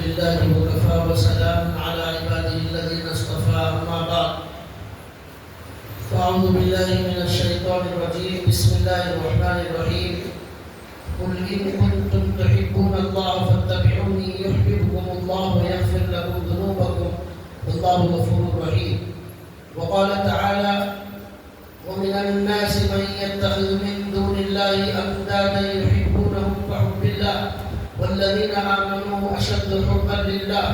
لله وكفى وسلام على عباده الذين اصطفى أما بعد فأعوذ بالله من الشيطان الرجيم بسم الله الرحمن الرحيم قل إن كنتم تحبون الله فاتبعوني يحببكم الله ويغفر لكم ذنوبكم والله غفور رحيم. وقال تعالى ومن الناس من يتخذ من دون الله أندادا يحبونهم كحب الله والذين آمنوا أشد حبا لله.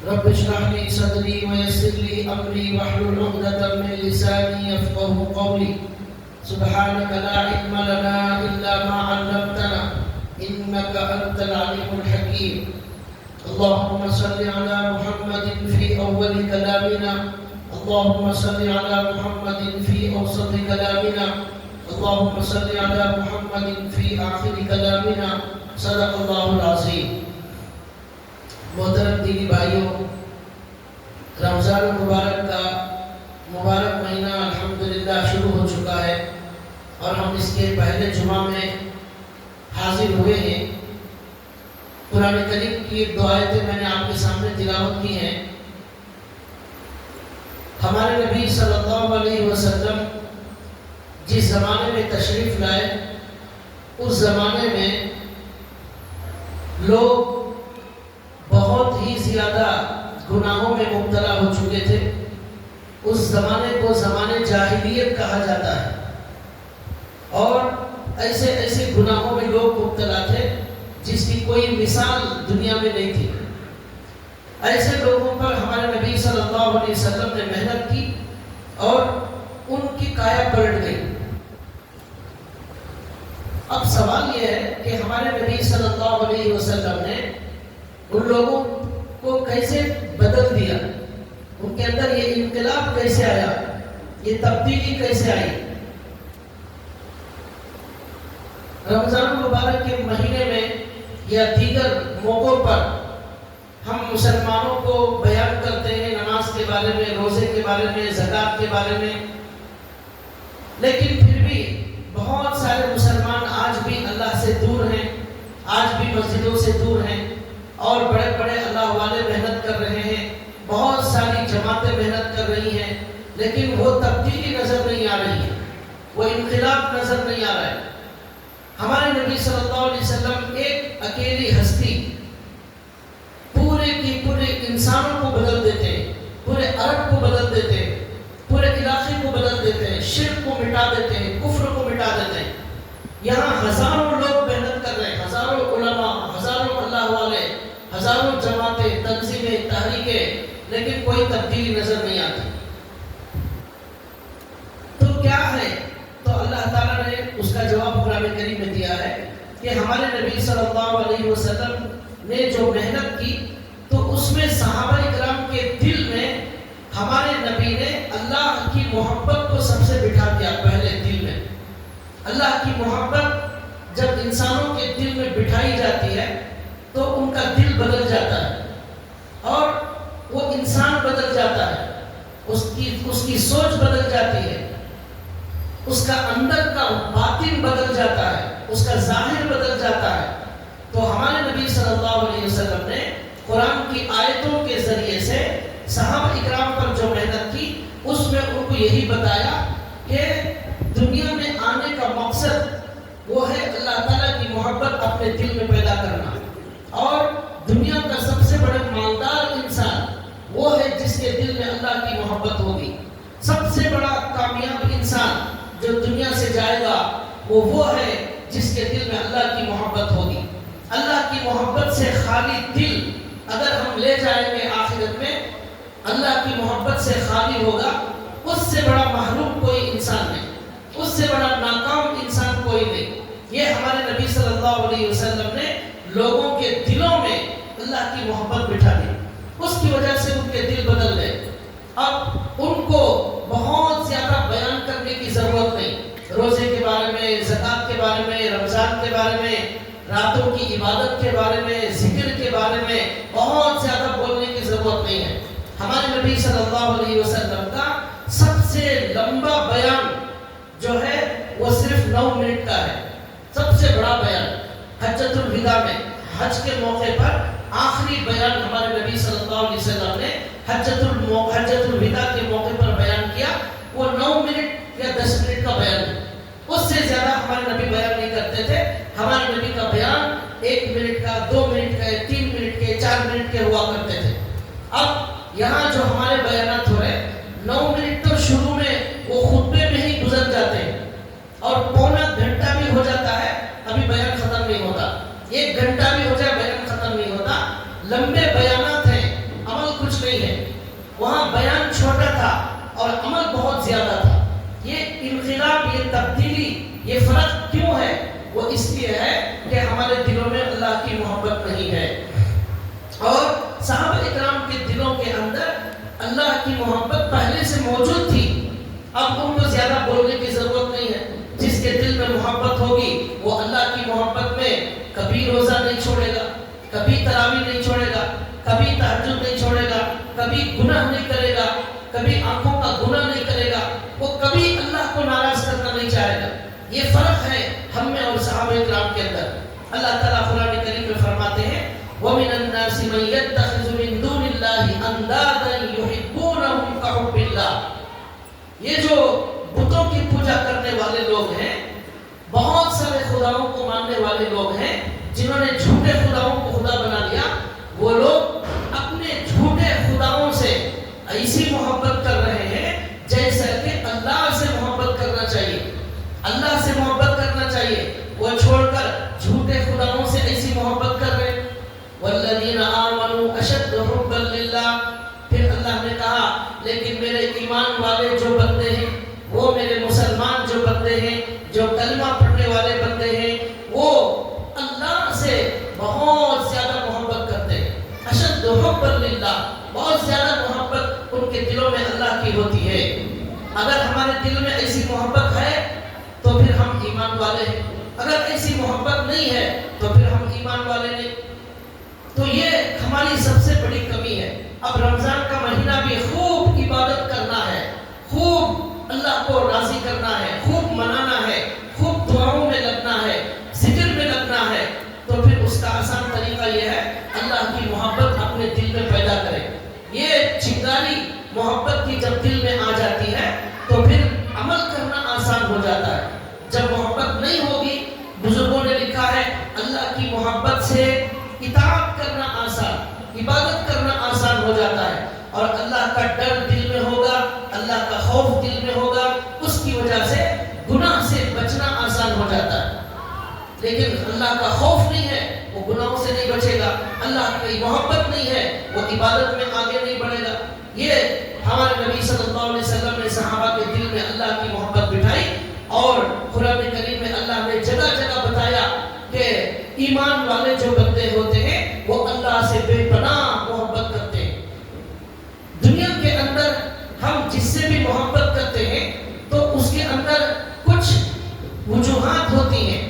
رب اشرح لي صدري ويسر لي أمري واحلل عقدة من لساني يفقهوا قولي. سبحانك لا علم لنا إلا ما علمتنا إنك أنت العليم الحكيم. اللهم صل على محمد في أول كلامنا، اللهم صل على محمد في أوسط كلامنا، اللهم صل على محمد في آخر كلامنا. صدق اللہ العظیم. محترم دینی بھائیوں، رمضان المبارک کا مبارک مہینہ الحمدللہ شروع ہو چکا ہے اور ہم اس کے پہلے جمعہ میں حاضر ہوئے ہیں. قرآن کریم کی ایک دو آیتیں میں نے آپ کے سامنے تلاوت کی ہیں. ہمارے نبی صلی اللہ علیہ وسلم جس زمانے میں تشریف لائے اس زمانے میں لوگ بہت ہی زیادہ گناہوں میں مبتلا ہو چکے تھے. اس زمانے کو زمانے جاہلیت کہا جاتا ہے اور ایسے ایسے گناہوں میں لوگ مبتلا تھے جس کی کوئی مثال دنیا میں نہیں تھی. ایسے لوگوں پر ہمارے نبی صلی اللہ علیہ وسلم نے محنت کی اور ان کی کایا پلٹ گئی. اب سوال یہ ہے کہ ہمارے نبی صلی اللہ علیہ وسلم نے ان لوگوں کو کیسے بدل دیا، ان کے اندر یہ انقلاب کیسے آیا، یہ تبدیلی کیسے آئی. رمضان المبارک کے مہینے میں یا دیگر موقعوں پر ہم مسلمانوں کو بیان کرتے ہیں نماز کے بارے میں، روزے کے بارے میں، زکوٰۃ کے بارے میں، لیکن پھر بھی بہت سارے مسلمان آج بھی اللہ سے دور ہیں، آج بھی مسجدوں سے دور ہیں اور بڑے بڑے اللہ والے محنت کر رہے ہیں، بہت ساری جماعتیں محنت کر رہی ہیں، لیکن وہ تبدیلی نظر نہیں آ رہی ہے، وہ انقلاب نظر نہیں آ رہا ہے. ہمارے نبی صلی اللہ علیہ وسلم ایک اکیلی ہستی پورے کی پورے انسانوں کو بدل دیتے ہیں، پورے عرب کو بدل دیتے ہیں، پورے علاقے کو بدل دیتے ہیں، شرک کو مٹا دیتے ہیں، کفر کو مٹا دیتے ہیں. یہاں ہزاروں لوگ محنت کر رہے ہیں، ہزاروں علماء، ہزاروں اللہ والے، ہزاروں جماعتیں، تنظیمیں، تحریکیں، لیکن کوئی تبدیلی نظر نہیں آتی. تو کیا ہے؟ تو اللہ تعالیٰ نے اس کا جواب قرآن کریم میں دیا ہے کہ ہمارے نبی صلی اللہ علیہ وسلم نے جو محنت کی تو اس میں صحابہ اکرام کے دل میں ہمارے نبی نے اللہ کی محبت کو سب سے بٹھا دیا. پہلے دل میں اللہ کی محبت جب انسانوں کے دل میں بٹھائی جاتی ہے تو ان کا دل بدل جاتا ہے اور وہ انسان بدل جاتا ہے، اس کی سوچ بدل جاتی ہے، اس کا اندر کا باطن بدل جاتا ہے، اس کا ظاہر بدل جاتا ہے. تو ہمارے نبی صلی اللہ علیہ وسلم نے قرآن کی آیتوں کے ذریعے سے صحابہ اکرام پر جو محنت کی اس میں ان کو یہی بتایا کہ دنیا میں آنے کا مقصد وہ ہے اللہ تعالیٰ کی محبت اپنے دل میں پیدا کرنا، اور دنیا کا سب سے بڑا مالدار انسان وہ ہے جس کے دل میں اللہ کی محبت ہوگی. سب سے بڑا کامیاب انسان جو دنیا سے جائے گا وہ ہے جس کے دل میں اللہ کی محبت ہوگی. اللہ کی محبت سے خالی دل اگر ہم لے جائیں گے آخرت میں، اللہ کی محبت سے خالی ہوگا، اس سے بڑا محروم کوئی انسان نہیں، اس سے بڑا ناکام انسان کوئی نہیں. یہ ہمارے نبی صلی اللہ علیہ وسلم نے لوگوں کے دلوں میں اللہ کی محبت بٹھا دی، اس کی وجہ سے ان کے دل بدل گئے. اب ان کو بہت زیادہ بیان کرنے کی ضرورت نہیں. روزے کے بارے میں، زکوٰۃ کے بارے میں، رمضان کے بارے میں، راتوں کی عبادت کے بارے میں، ذکر کے بارے میں بہت زیادہ بولنے کی ضرورت نہیں ہے. ہمارے نبی صلی اللہ علیہ وسلم کا سب سے لمبا بیان جو ہے وہ صرف 9 منٹ کا ہے. سب سے بڑا بیان حجۃ الوداع میں حج کے موقع پر آخری بیان ہمارے نبی صلی اللہ علیہ وسلم نے حجۃ الوداع کے موقع پر بیان کیا، وہ 9 منٹ یا 10 منٹ کا بیان ہے، اس سے زیادہ ہمارے نبی بیان نہیں کرتے تھے۔ ہمارے نبی کا بیان 1 منٹ کا، 2 منٹ کا، 3 منٹ کے، 4 منٹ کے ہوا کرتے تھے۔ اب یہاں جو ہمارے بیانات ہو رہے 9 منٹ تو شروع میں وہ خطبے میں ہی گزر جاتے ہیں، اور پونا گھنٹہ بھی ہو جاتا ہے ابھی بیان ختم نہیں ہوتا، 1 گھنٹہ بھی ہو جائے بیان ختم نہیں ہوتا۔ لمبے بیانات ہیں، عمل کچھ نہیں ہے۔ وہاں بیان چھوٹا تھا اور عمل بہت زیادہ تھا۔ یہ انقلاب، یہ تبدیلی، یہ فرق کیوں ہے؟ وہ اس لیے ہے کہ ہمارے دلوں میں اللہ کی محبت نہیں ہے، اور صحابہ اکرام کے دلوں کے اندر اللہ کی محبت پہلے سے موجود تھی۔ اب ان کو زیادہ بولنے کی ضرورت نہیں ہے۔ جس کے دل میں محبت ہوگی وہ اللہ کی محبت میں کبھی روزہ نہیں چھوڑے گا، کبھی تراویح نہیں چھوڑے گا، کبھی تہجد نہیں چھوڑے گا، کبھی گناہ نہیں کرے گا، کبھی آنکھوں کا گناہ نہیں کرے گا، وہ کبھی اللہ کو ناراض کرنا نہیں چاہے گا۔ یہ فرق ہے ہم میں اور صحابہ اکرام کے اندر۔ اللہ تعالیٰ قرآن کریم میں فرماتے ہیں وَمِنَ النَّاسِ مَن يَتَّخِذُ مِن دُونِ اللَّهِ أَندَادًا يُحِبُّونَهُمْ كَحُبِّ اللَّهِ۔ یہ جو بتوں کی پوجا کرنے والے لوگ ہیں، بہت سارے خداؤں کو ماننے والے لوگ ہیں، جنہوں نے جھوٹے خداؤں کو خدا بنا لیا، وہ لوگ اپنے جھوٹے خداؤں سے ایسی محبت کر رہے ہیں جیسا کہ اللہ سے محبت کرنا چاہیے۔ اللہ سے محبت کرنا چاہیے، وہ چھوڑ کر جھوٹے خداؤں سے ایسی محبت کر رہے ہیں۔ والذین آمنوا اشد حبا للہ۔ پھر اللہ نے کہا لیکن میرے ایمان والے جو بندے ہیں، وہ میرے مسلمان جو بندے ہیں، جو کلمہ پڑھنے والے بندے ہیں، وہ اللہ سے بہت زیادہ محبت کرتے ہیں۔ اشد حبا للہ، بہت زیادہ محبت ان کے دلوں میں اللہ کی ہوتی ہے۔ اگر ہمارے دل میں ایسی محبت ہے تو پھر ہم ایمان والے ہیں، اگر ایسی محبت نہیں ہے تو پھر ہم ایمان والے نہیں۔ تو یہ ہماری سب سے بڑی کمی ہے۔ اب رمضان کا مہینہ بھی خوب عبادت کرنا ہے، خوب اللہ کو راضی کرنا ہے، خوب منانا ہے، خوب دعاؤں میں لگنا ہے، ذکر میں لگنا ہے، تو پھر اس کا آسان طریقہ یہ ہے اللہ کی محبت اپنے دل میں پیدا کرے۔ یہ چنگاری محبت کی جب دل میں آ جاتی ہے تو پھر عمل کرنا آسان ہو جاتا ہے۔ جب محبت نہیں ہوگی، بزرگوں نے لکھا ہے اللہ کی محبت سے اطاعت کرنا آسان، عبادت کرنا آسان ہو جاتا ہے، اور اللہ کا ڈر دل میں ہوگا، اللہ کا خوف دل میں ہوگا، اس کی وجہ سے گناہ سے بچنا آسان ہو جاتا ہے۔ لیکن اللہ کا خوف نہیں ہے، وہ گناہوں سے نہیں بچے گا، اللہ کی محبت نہیں ہے، وہ عبادت میں آگے نہیں بڑھے گا۔ یہ ہمارے نبی صلی اللہ علیہ وسلم نے صحابہ کے دل میں اللہ کی محبت بٹھائی، اور قرآن کریم میں اللہ نے جگہ جگہ بتایا کہ ایمان والے جو بندے ہوتے ہیں وہ اللہ سے بے پناہ محبت کرتے ہیں۔ دنیا کے اندر ہم جس سے بھی محبت کرتے ہیں تو اس کے اندر کچھ وجوہات ہوتی ہیں،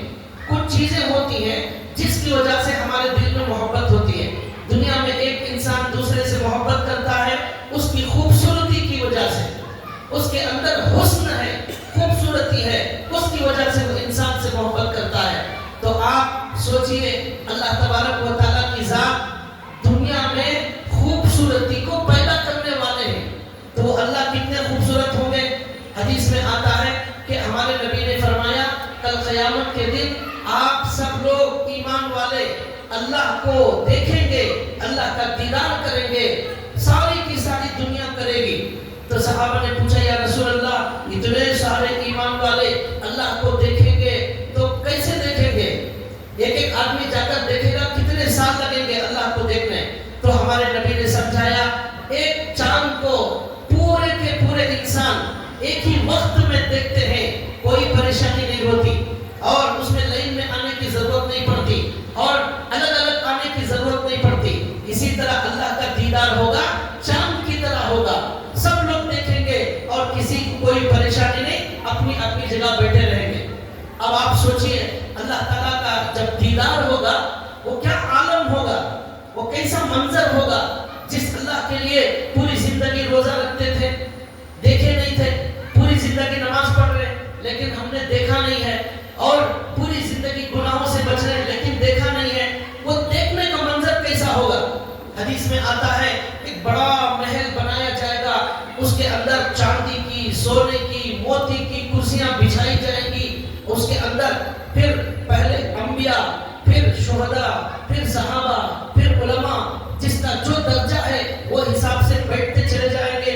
کچھ چیزیں ہوتی ہیں جس کی وجہ سے ہمارے دل میں محبت ہوتی ہے۔ دنیا میں ایک انسان دوسرے سے محبت کرتا ہے اس کی خوبصورتی کی وجہ سے، اس کے اندر حسن ہے، خوبصورتی ہے، اس کی وجہ سے وہ انسان سے محبت کرتا ہے۔ تو آپ سوچئے اللہ تبارک و تعالیٰ کی ذات دنیا میں خوبصورتی کو پیدا کرنے والے ہیں، تو وہ اللہ کتنے خوبصورت ہوں گے۔ حدیث میں آتا ہے کہ ہمارے نبی نے فرمایا کل قیامت کے دن آپ سب لوگ ایمان والے اللہ کو دیکھیں گے، اللہ کا دیدار کریں گے، ساری کی ساری دنیا کرے گی۔ تو صحابہ نے پوچھا یا رسول اللہ اتنے سارے ایمان والے اللہ کو دیکھیں گے تو کیسے دیکھیں گے؟ ایک ایک آدمی جا کر دیکھے گا، کتنے سال لگیں گے اللہ کو دیکھنے؟ تو ہمارے نبی نے سمجھایا ایک چاند کو پورے کے پورے انسان ایک ہی وقت میں دیکھتے ہیں، کوئی پریشانی نہیں ہوتی، اور اس میں لائن میں آنے کی ضرورت نہیں پڑتی، اور الگ الگ آنے کی ضرورت نہیں پڑتی۔ اسی طرح اللہ کا دیدار ہوگا، چاند کی طرح ہوگا، سب لوگ دیکھیں گے اور کسی کو کوئی پریشانی نہیں، اپنی اپنی جگہ بیٹھے رہیں گے۔ اب آپ سوچئے اللہ تعالیٰ کا جب دیدار ہوگا وہ کیا عالم ہوگا، وہ کیسا منظر ہوگا۔ جس اللہ کے لیے پوری زندگی روزہ رکھتے تھے، دیکھے نہیں تھے، پوری زندگی نماز پڑھ رہے لیکن ہم نے دیکھا نہیں ہے، اور پوری زندگی گناہوں سے بچ رہے لیکن دیکھا نہیں ہے، وہ حدیث میں آتا ہے ایک بڑا محل بنایا جائے گا، اس کے اندر چاندی کی، سونے کی، موتی کی کرسیاں بچھائی جائیں گی، اس کے اندر پھر پہلے انبیاء، پھر شہداء، پھر صحابہ، پھر علماء، جس کا جو درجہ ہے وہ حساب سے بیٹھتے چلے جائیں گے،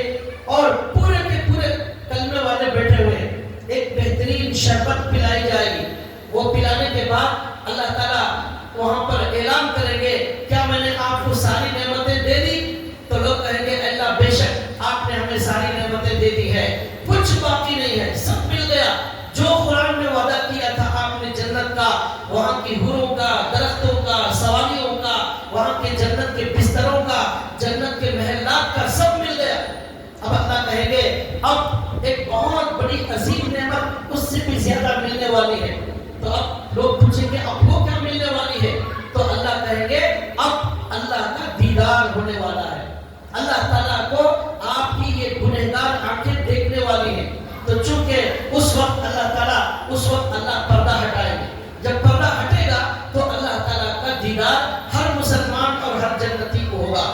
اور پورے کے پورے کلمے والے بیٹھے ہوئے ایک بہترین شربت پلائی جائے گی۔ وہ پلانے کے بعد اللہ تعالیٰ وہاں پر اعلان کریں گے کیا میں نے آپ کو ساری نعمتیں دے دی؟ تو لوگ کہیں گے اللہ بے شک آپ نے ہمیں ساری نعمتیں دے دی ہے، کچھ باقی نہیں ہے، سب مل گیا۔ جو قرآن میں وعدہ کیا تھا آپ نے جنت کا، وہاں کی حوروں کا، درختوں کا، سواریوں کا، وہاں کے جنت کے بستروں کا، جنت کے محلات کا، سب مل گیا۔ اب اللہ کہیں گے اب ایک بہت بڑی عظیم نعمت اس سے بھی زیادہ ملنے والی ہے۔ تو اب لوگ پوچھیں گے اب وہ کیا ملنے والی ہے؟ تو اللہ کہیں گے اب اللہ کا دیدار ہونے والا ہے، اللہ تعالیٰ کو آپ کی یہ گنہگار آنکھیں دیکھنے والی ہیں۔ تو چونکہ اس وقت اللہ تعالیٰ، اس وقت اللہ پردہ ہٹائے گا، جب پردہ ہٹے گا تو اللہ تعالیٰ کا دیدار ہر مسلمان اور ہر جنتی کو ہوگا،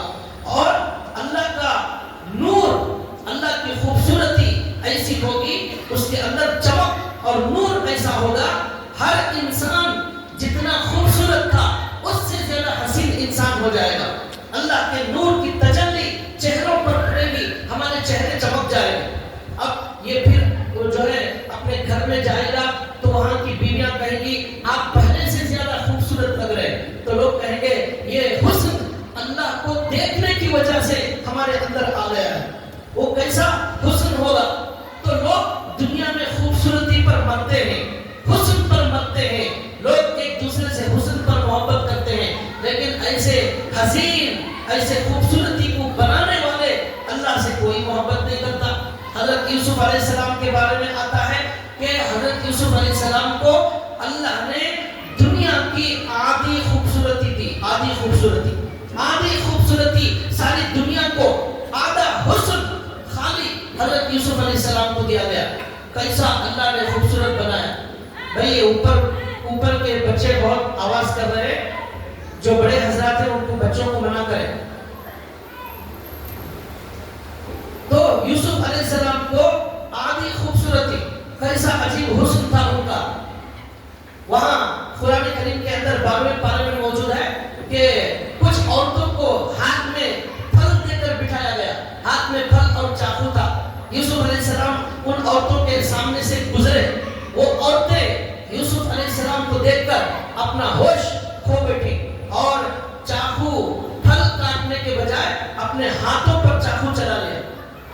اور اللہ کا نور، اللہ کی خوبصورتی ایسی ہوگی، اس کے اندر چمک اور نور ایسا ہوگا، ہر انسان جتنا خوبصورت تھا اس سے زیادہ حسین انسان ہو جائے گا۔ اللہ کے نور کی تجلی چہروں پر پڑے گی، ہمارے چہرے چمک جائے گے۔ اب یہ پھر وہ جو ہے اپنے گھر میں جائے گا تو وہاں کی بیویاں کہیں گی آپ پہلے سے زیادہ خوبصورت لگ رہے ہیں، تو لوگ کہیں گے یہ حسن اللہ کو دیکھنے کی وجہ سے ہمارے اندر آ گیا ہے۔ وہ کیسا حسن ہوگا؟ تو لوگ دنیا میں خوبصورتی پر مرتے ہیں، حسن پر مرتے ہیں، لوگ ایک دوسرے سے حسن پر محبت کرتے ہیں، لیکن ایسے حسین، ایسے خوبصورتی کو بنانے والے اللہ سے کوئی محبت نہیں کرتا۔ حضرت یوسف علیہ السلام کے بارے میں آتا ہے کہ حضرت یوسف علیہ السلام کو اللہ نے دنیا کی آدھی خوبصورتی دی، آدھی خوبصورتی ساری دنیا کو، آدھا حسن خالی حضرت یوسف علیہ السلام کو دیا گیا۔ کیسا اللہ نے خوبصورت بنایا؟ بھئی اوپر کے بچے بہت آواز کر رہے ہیں، جو بڑے حضرات ہیں ان کو بچوں کو منع کریں۔ تو یوسف علیہ السلام کو آدھی خوبصورتی، کیسا عجیب حسن تھا ان کا۔ وہاں قرآن کریم کے اندر 12ویں پارے میں موجود ہے کہ کچھ عورتوں کو ہاتھ میں پھل دے کر بٹھایا گیا، ہاتھ میں پھل اور چاقو تھا۔ یوسف علیہ السلام ان عورتوں کے سامنے سے گزرے، وہ عورتیں یوسف علیہ السلام کو دیکھ کر اپنا ہوش کھو بیٹھی، اور چاقو پھل کاٹنے کے بجائے اپنے ہاتھوں پر چاقو چلا لیا،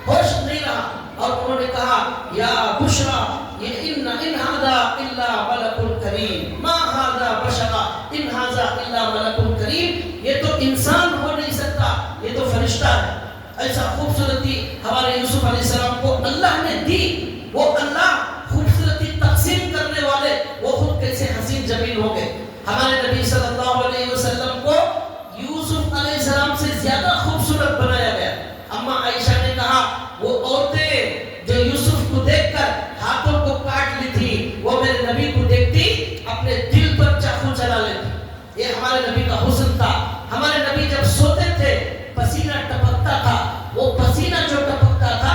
ہوش نہیں رہا، اور انہوں نے کہا یا بشرا یہ ان ھذا الا ملک کریم ما ھذا بشرا ان ھذا الا ملک کریم، یہ تو انسان ہو نہیں سکتا، یہ تو فرشتہ ہے۔ ایسا خوبصورتی ہمارے یوسف علیہ السلام کو اللہ نے دی۔ وہ اللہ خوبصورتی تقسیم کرنے والے، وہ خود کیسے حسین جمیل ہوں گے۔ ہمارے نبی صلی اللہ علیہ وسلم کو یوسف علیہ السلام سے زیادہ خوبصورت بنایا گیا۔ اما عائشہ نے کہا وہ عورتیں جو یوسف کو دیکھ کر ہاتھوں کو کاٹ لی تھی، وہ میرے نبی کو دیکھتی اپنے دل پر چاقو چلا لیتی۔ یہ ہمارے نبی کا حسن تھا۔ ہمارے نبی جب سوتے تھے پسینہ ٹپکتا تھا، وہ پسینہ جو ٹپکتا تھا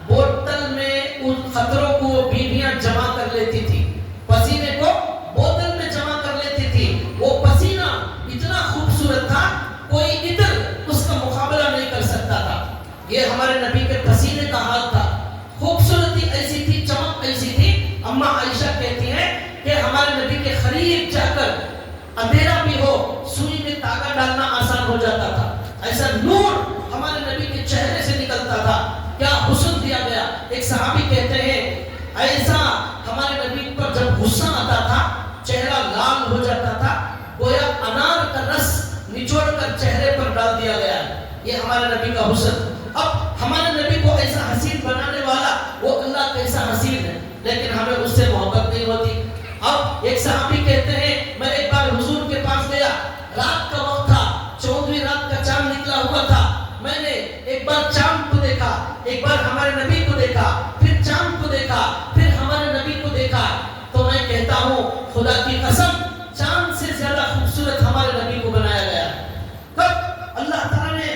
بوتل میں ان قطروں کو بیویاں جمع کر لیتی تھی، پسینے کو بوتل میں جمع کر لیتی تھی۔ وہ پسینہ اتنا خوبصورت تھا کوئی عطر اس کا مقابلہ نہیں کر سکتا تھا۔ یہ ہمارے نبی کے پسینے کا حال تھا، خوبصورتی ایسی تھی، چمک ایسی تھی۔ اما عائشہ کہتی ہیں کہ ہمارے نبی کے قریب جا کر اندھیرا بھی ہو سوئی میں تاگا ڈالنا آسان ہو جاتا تھا، ایسا نور ہمارے نبی کے چہرے سے نکلتا تھا۔ کیا حسن دیا گیا۔ ایک صحابی کہتے ہیں ایسا ہمارے نبی پر جب غصہ آتا تھا چہرہ لال ہو جاتا تھا، گویا انار کا رس نچوڑ کر چہرے پر ڈال دیا گیا ہے۔ یہ ہمارے نبی کا حسن۔ اب ہمارے نبی کو ایسا حسین بنانے والا وہ اللہ کیسا حسین ہے، لیکن ہمیں اس سے محبت نہیں ہوتی۔ اب ایک صحابی کہتے ہیں میں ایک بار حضور کے پاس گیا، رات کا وقت تھا، 14ویں رات کا چاند نکلا ہوا تھا، میں نے ایک بار چاند کو دیکھا، ایک بار ہمارے نبی کو دیکھا، پھر چاند کو دیکھا، پھر ہمارے نبی کو دیکھا، تو میں کہتا ہوں خدا کی قسم چاند سے زیادہ خوبصورت ہمارے نبی کو بنایا گیا۔ کب اللہ تعالیٰ نے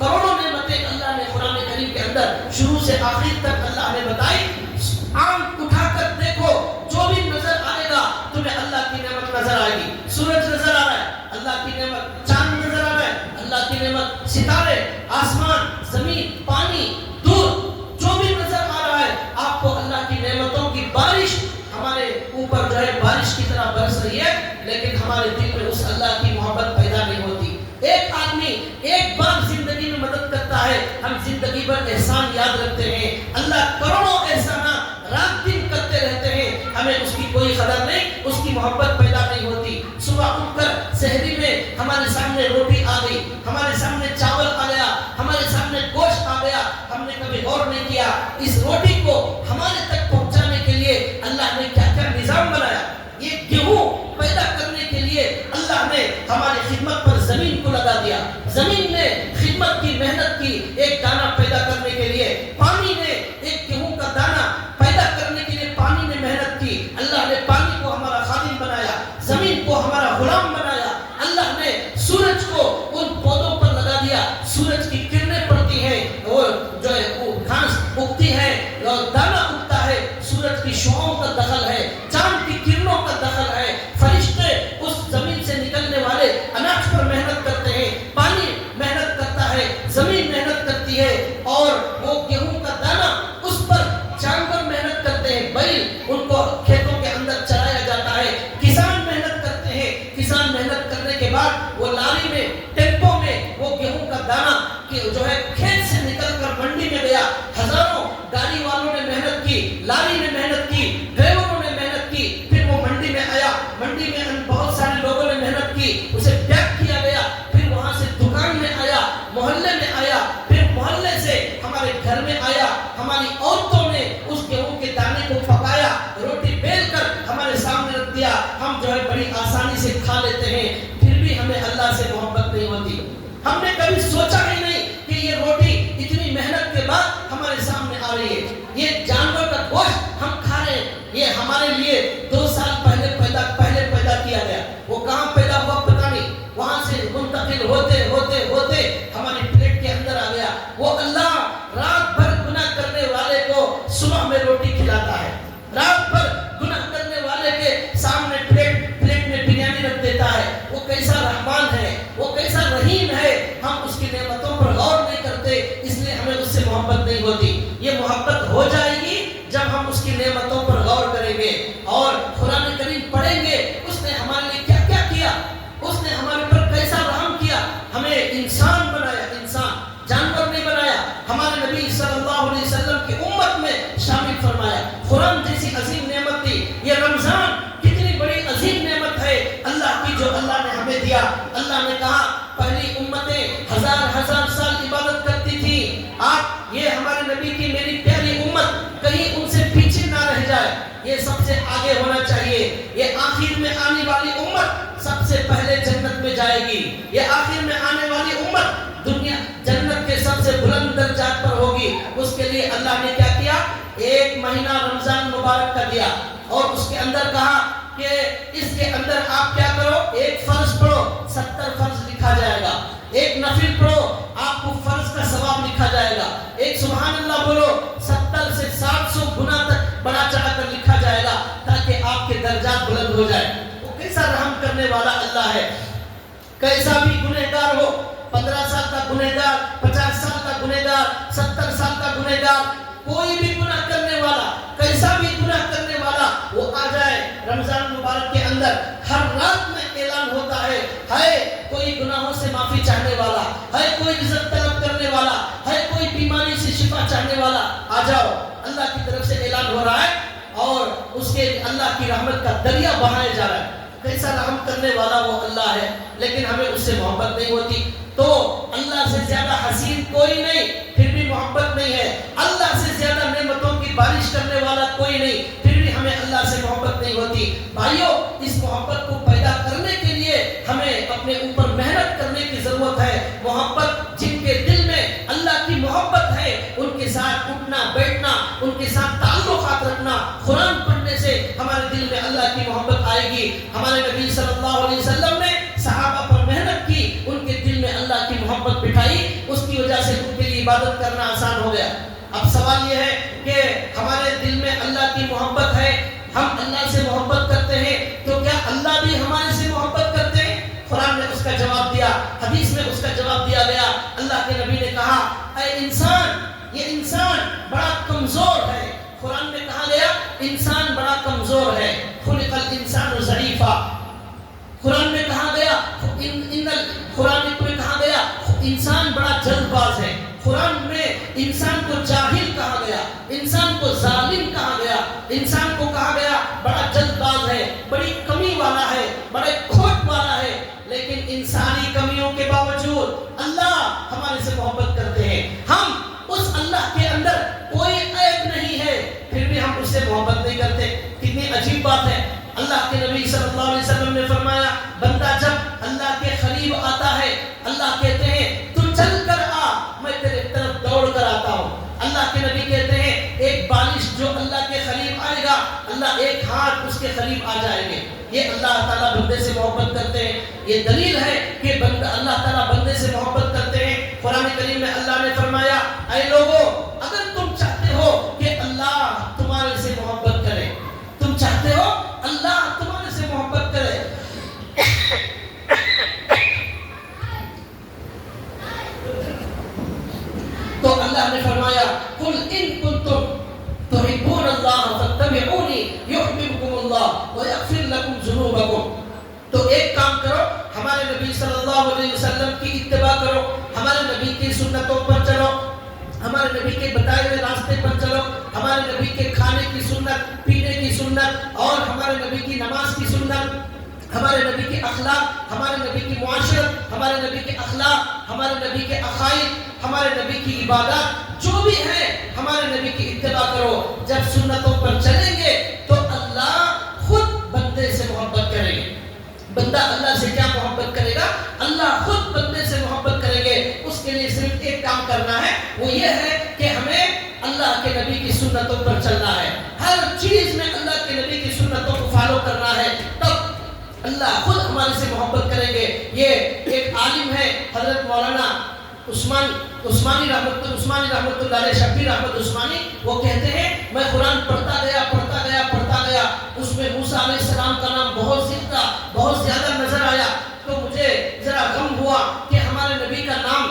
کروڑوں نعمتیں اللہ نے قرآن کریم کے اندر شروع سے آخر تک اللہ نے بتائی. آنکھ اٹھا کر دیکھو، جو بھی نظر آئے گا تمہیں اللہ کی نعمت نظر آئے گی. سورج نظر آ رہا ہے، اللہ کی نعمت. چاند نظر آ رہا ہے، اللہ کی نعمت. ستارے، آسمان، زمین، پانی، دودھ، جو بھی نظر آ رہا ہے آپ کو اللہ کی نعمتوں کی بارش ہمارے اوپر جو ہے بارش کی طرح برس رہی ہے، لیکن ہمارے دل میں اس اللہ کی محبت پیدا نہیں ہوتی. ایک آدمی ایک بار زندگی میں مدد کرتا ہے، ہم زندگی بھر احسان یاد رکھتے ہیں. اللہ کروڑوں احسانات رات دن کرتے رہتے ہیں، ہمیں اس کی کوئی قدر نہیں، اس کی محبت پیدا نہیں ہوتی. صبح اٹھ کر سحری میں ہمارے سامنے روٹی آ گئی، ہمارے سامنے چاول آ گیا، ہمارے سامنے گوشت آ گیا، ہم نے کبھی غور نہیں کیا اس روٹی کو ہمارے تک پہنچانے کے لیے اللہ نے کیا کیا نظام بنایا. یہ گیہوں پیدا کرنے کے لیے اللہ نے ہماری خدمت پر زمین کو لگا دیا. زمین نے خدمت کی، محنت کی ایک دانہ پیدا کرنے کے لیے. پانی نے ایک گیہوں کا دانہ پیدا کرنے کے لیے پانی نے محنت کی. اللہ نے پانی کو ہمارا خادم بنایا، زمین کو ہمارا غلام بنایا. اللہ نے سورج کو ان پودوں پر لگا دیا. سورج کی کرنیں پڑتی ہیں، وہ جو ہے وہ گھاس اگتی ہے اور دانہ اگتا ہے. سورج کی شعاعوں کا دخل ہے، چاند کی کرنوں کا دخل ہے. فرشتے اس زمین سے نکلنے والے اناج پر محنت کرتے ہیں. پانی محنت کرتا ہے، زمین محنت کرتی ہے، اور وہ گیہوں کا دانہ اس پر جانور محنت کرتے ہیں. بیل ان کو کھیتوں کے اندر چرایا جاتا ہے. کسان محنت کرتے ہیں. کسان محنت کرنے کے بعد وہ لاری میں، ٹیمپو میں وہ گیہوں کا دانہ جو ہے کھیت سے نکل کر منڈی میں گیا. ہزاروں گاڑی والوں نے محنت کی، لاری نے محنت کی، ڈرائیوروں نے محنت کی. پھر وہ منڈی میں آیا، منڈی میں بہت سارے لوگوں نے محنت کی، اسے پیک کیا گیا. پھر وہاں سے دکان میں آیا، محلے میں آیا، پھر محلے سے ہمارے گھر میں آیا. ہماری عورتوں نے اس گیہوں کے دانے کو پکایا، روٹی بیل کر ہمارے سامنے رکھ دیا. ہم جو ہے بڑی آسانی سے کھا لیتے ہیں، پھر بھی ہمیں اللہ سے محبت نہیں ہوتی. ہم نے کبھی سوچا ہی نہیں کہ یہ روٹی اتنی محنت کے بعد ہمارے سامنے آ رہی ہے. یہ جانور کا گوشت ہم کھا رہے ہیں، یہ ہمارے لیے 2 سال پہلے پیدا کیا گیا. وہ کہاں پیدا ہوا پتہ نہیں، وہاں سے منتقل ہوتے ہوتے ہوتے ہماری پلیٹ کے اندر آ گیا. وہ اللہ رات بھر گناہ کرنے والے کو صبح میں روٹی کھلاتا ہے. رات بھر گناہ کرنے والے کے سامنے پلیٹ میں بریانی رکھ دیتا ہے. وہ کیسا رحمان ہے، وہ کیسا رحیم ہے. ہم اس کی نعمتوں پر غور نہیں کرتے، اس لیے ہمیں اس سے محبت نہیں ہوتی. یہ محبت ہو جائے گی جب ہم اس کی نعمتوں پر غور کریں گے اور قرآن کریم پڑھیں گے. اس نے ہمارے لیے کیا کیا کیا، اس نے ہمارے پر کیسا رحم کیا. ہمیں انسان بنایا، انسان، جانور نہیں بنایا. ہمارے نبی صلی اللہ علیہ وسلم کی امت میں شامل فرمایا. قرآن جیسی عظیم نعمت تھی. یہ رمضان کتنی بڑی عظیم نعمت ہے اللہ کی جو اللہ نے ہمیں دیا. اللہ نے کہا پہلی امتیں ہزار سال عبادت کرتی تھی، آپ یہ ہمارے نبی کی میری پیاری امت کہیں ان سے پیچھے نہ رہ جائے، یہ سب سے آگے ہونا چاہیے. یہ آخر میں آنے والی امت سب سے پہلے جنت میں جائے گی. یہ آخر میں آنے والی امت دنیا جنت کے سب سے بلند درجات پر ہوگی. اس کے لیے اللہ نے کیا کیا؟ 1 مہینہ رمضان مبارک کا دیا، اور اس کے اندر کہا کہ اس کے اندر آپ کیا کرو، 1 فرض پڑھو 70 فرض لکھا جائے گا. 1 نفل پڑھو، آپ کو فرض کا ثواب لکھا جائے گا. 1 سبحان اللہ بولو، 70 سے 700 گنا تک بڑا چڑھا کر لکھا جائے گا، تاکہ آپ کے درجات بلند ہو جائے. وہ کیسا رحم کرنے والا اللہ ہے. کیسا بھی گنہگار ہو، 15 سال کا گنہگار، 50 سال کا گنہگار، 70 سال کا گنہگار، کوئی بھی گناہ کرنے والا، کیسا بھی گناہ کرنے والا، وہ آ جائے رمضان مبارک کے اندر. ہر رات میں اعلان ہوتا ہے کوئی گناہوں سے معافی چاہنے والا ہے، کوئی رزق طلب کرنے والا ہے، کوئی بیماری سے شفا چاہنے والا، آ جاؤ. اللہ کی طرف سے اعلان ہو رہا ہے اور اس کے اللہ کی رحمت کا دریا بہایا جا رہا ہے. کیسا رحم کرنے والا وہ اللہ ہے، لیکن ہمیں اس سے محبت نہیں ہوتی. تو اللہ سے زیادہ حسین کوئی نہیں، پھر بھی محبت نہیں ہے. اللہ سے زیادہ نعمتوں کی بارش کرنے والا کوئی نہیں، پھر بھی ہمیں اللہ سے محبت نہیں ہوتی. بھائیو، اس محبت کو پیدا کرنے کے لیے ہمیں اپنے اوپر محنت کرنے کی ضرورت ہے. محبت جن کے دل میں اللہ کی محبت ہے، ان کے ساتھ اٹھنا بیٹھنا، ان کے ساتھ تعلقات رکھنا. قرآن پڑھنے سے ہمارے دل میں اللہ کی محبت آئے گی. ہمارے نبی صلی اللہ علیہ وسلم نے صحابہ پر محنت کی، ان کے دل میں اللہ کی محبت بٹھائی. اس کی وجہ اب سوال یہ ہے کہ ہمارے دل میں اللہ کی محبت ہے، ہم اللہ سے محبت کرتے ہیں، تو کیا اللہ بھی ہمارے سے محبت کرتے ہیں؟ قرآن نے اس کا جواب دیا، حدیث میں اس کا جواب دیا گیا۔ اللہ کے نبی نے کہا اے انسان، یہ انسان بڑا کمزور ہے۔ قرآن میں کہا گیا انسان بڑا کمزور ہے، خلق الانسان ضعیفا۔ قرآن میں کہا گیا قرآن میں کہا گیا انسان بڑا جلد باز ہے۔ قرآن میں انسان کو جاہل کہا گیا، انسان کو ظالم کہا گیا، انسان کو کہا گیا بڑا جلد باز ہے، بڑی کمی والا ہے، بڑے کھوٹ والا ہے۔ لیکن انسانی کمیوں کے باوجود اللہ ہمارے سے محبت کرتے ہیں۔ ہم اس اللہ کے اندر کوئی عیب نہیں ہے، پھر بھی ہم اس سے محبت نہیں کرتے۔ کتنی عجیب بات ہے۔ اللہ کے نبی صلی اللہ علیہ وسلم نے فرمایا بندہ جب اللہ کے قریب آتا ہے، اللہ کہتے ہیں تو چل کر آ، میں تیرے طرف دوڑ کر آتا ہوں۔ اللہ کے نبی کہتے ہیں ایک بارش جو اللہ کے قریب آئے گا، اللہ ایک ہاتھ اس کے قریب آ جائیں گے۔ یہ اللہ تعالیٰ بندے سے محبت کرتے ہیں۔ یہ دلیل ہے کہ بندہ اللہ تعالیٰ بندے سے محبت کرتے ہیں۔ قرآن کریم میں اللہ نے فرمایا اے لوگو، اگر تم چاہتے ہو کہ اللہ تمہارے سے محبت کرے، تم چاہتے ہو اللہ تمہارے سے محبت کرے، تو اللہ نے فرمایا قل ان کنتم تحبون اللہ فاتبعونی یحببکم اللہ ویغفر لکم ذنوبکم۔ تو ایک کام کرو، ہمارے نبی صلی اللہ علیہ وسلم کی اتباع کرو، ہمارے نبی کی سنتوں پر چلو، ہمارے نبی کے بتائے ہوئے راستے پر چلو، ہمارے نبی کے کھانے کی سنت، پینے کی سنت، اور ہمارے نبی کی نماز کی سنت، ہمارے نبی کے اخلاق، ہمارے نبی کی معاشرت، ہمارے نبی کے اخلاق، ہمارے نبی کے عقائد، ہمارے نبی کی عبادات جو بھی ہیں، ہمارے نبی کی اتباع کرو۔ جب سنتوں پر چلیں گے تو اللہ خود بندے سے محبت کریں گے۔ بندہ اللہ سے کیا محبت کرے گا؟ اللہ خود بندے سے محبت کریں گے۔ اس کے لیے صرف ایک کام کرنا ہے، وہ یہ ہے کہ ہمیں اللہ کے نبی کی سنتوں پر چلنا ہے، ہر چیز میں اللہ کے نبی کی سنتوں کو فالو کرنا ہے، تب اللہ خود ہمارے سے محبت کریں گے۔ یہ ایک عالم ہے حضرت مولانا عثمانی رحمت اللہ علیہ، شبیر احمد عثمانی، وہ کہتے ہیں میں قرآن پڑھتا گیا اس میں موسیٰ علیہ السلام کا نام بہت زیادہ نظر آیا، تو مجھے ذرا غم ہوا کہ ہمارے نبی کا نام